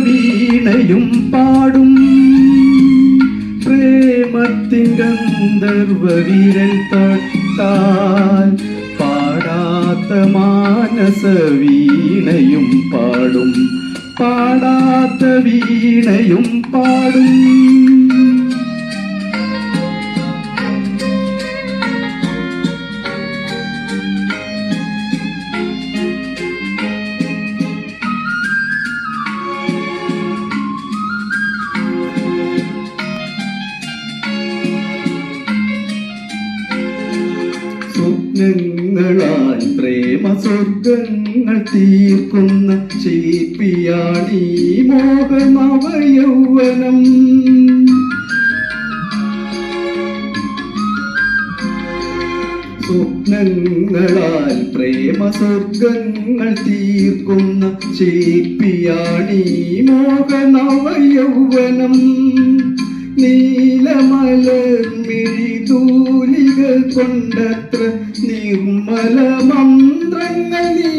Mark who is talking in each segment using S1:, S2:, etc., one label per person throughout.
S1: വീണയും പാടും പ്രേമത്തിൻ ഗന്ധർവ വിരൽ തൊട്ടാൽ പാടാത്ത മാനസ വീണയും പാടും പാടാത്ത വീണയും പാടും. സ്വപ്നങ്ങളാൽ പ്രേമ സ്വർഗങ്ങൾ തീർക്കുന്ന ശില്പിയാണീ മോഹനവയൗവനം. സ്വപ്നങ്ങളാൽ പ്രേമ സ്വർഗങ്ങൾ തീർക്കുന്ന ശില്പിയാണീ മോഹനവയൗവനം. നീലമലർമിഴിതൂലിക കൊണ്ടത്ര നിർമ്മല മന്ത്രങ്ങൾ നീ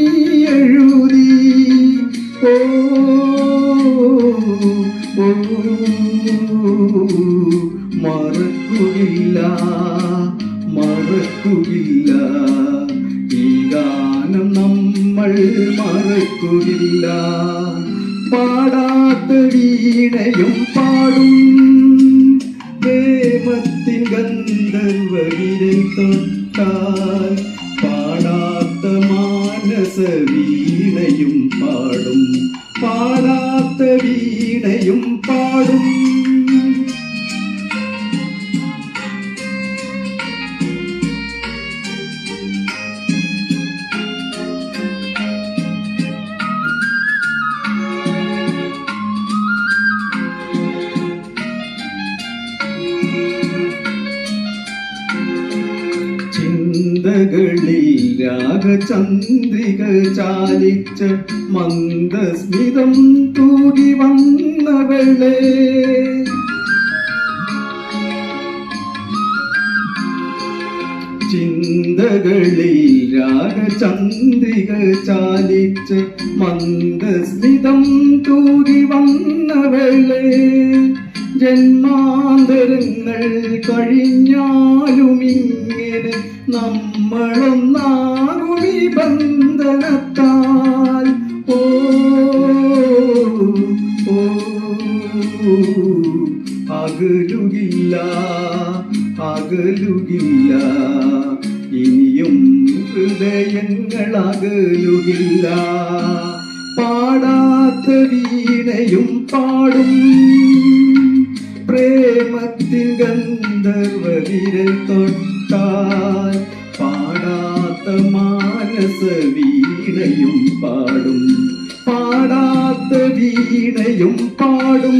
S1: എഴുതി. ഓ മറക്കുകയില്ല മറക്കുകയില്ല ഈ ഗാനം നമ്മൾ മറക്കുകയില്ല. പാടാത്ത വീണയും പാടും പ്രേമത്തിൻ ഗന്ധർവ വിരൽ തൊട്ടാൽ പാടാത്ത മാനസ വീണയും പാടും പാടാത്ത വീണയും പാടും. ചിന്തകളിൽ രാഗചന്ദ്രിക ചാലിച്ച മന്ദസ്മിതം തൂകി വന്നവളെ. ചിന്തകളിൽ രാഗചന്ദ്രിക ചാലിച്ച മന്ദസ്മിതം തൂകി വന്നവളെ. ജന്മാന്തരങ്ങൾ കഴിഞ്ഞാലുമിങ്ങനെ നമ്മളൊന്നാകുമീ ബന്ധനത്താൽ. ഓ അകലുകില്ല അകലുകില്ല ഇനിയും ഹൃദയങ്ങൾ അകലുകില്ല. പാടാത്ത വീണയും പാടും പ്രേമത്തിൻ ഗന്ധർവ വിരൽ തൊട്ടാൽ പാടാത്ത മാനസ വീണയും പാടും പാടാത്ത വീണയും പാടും.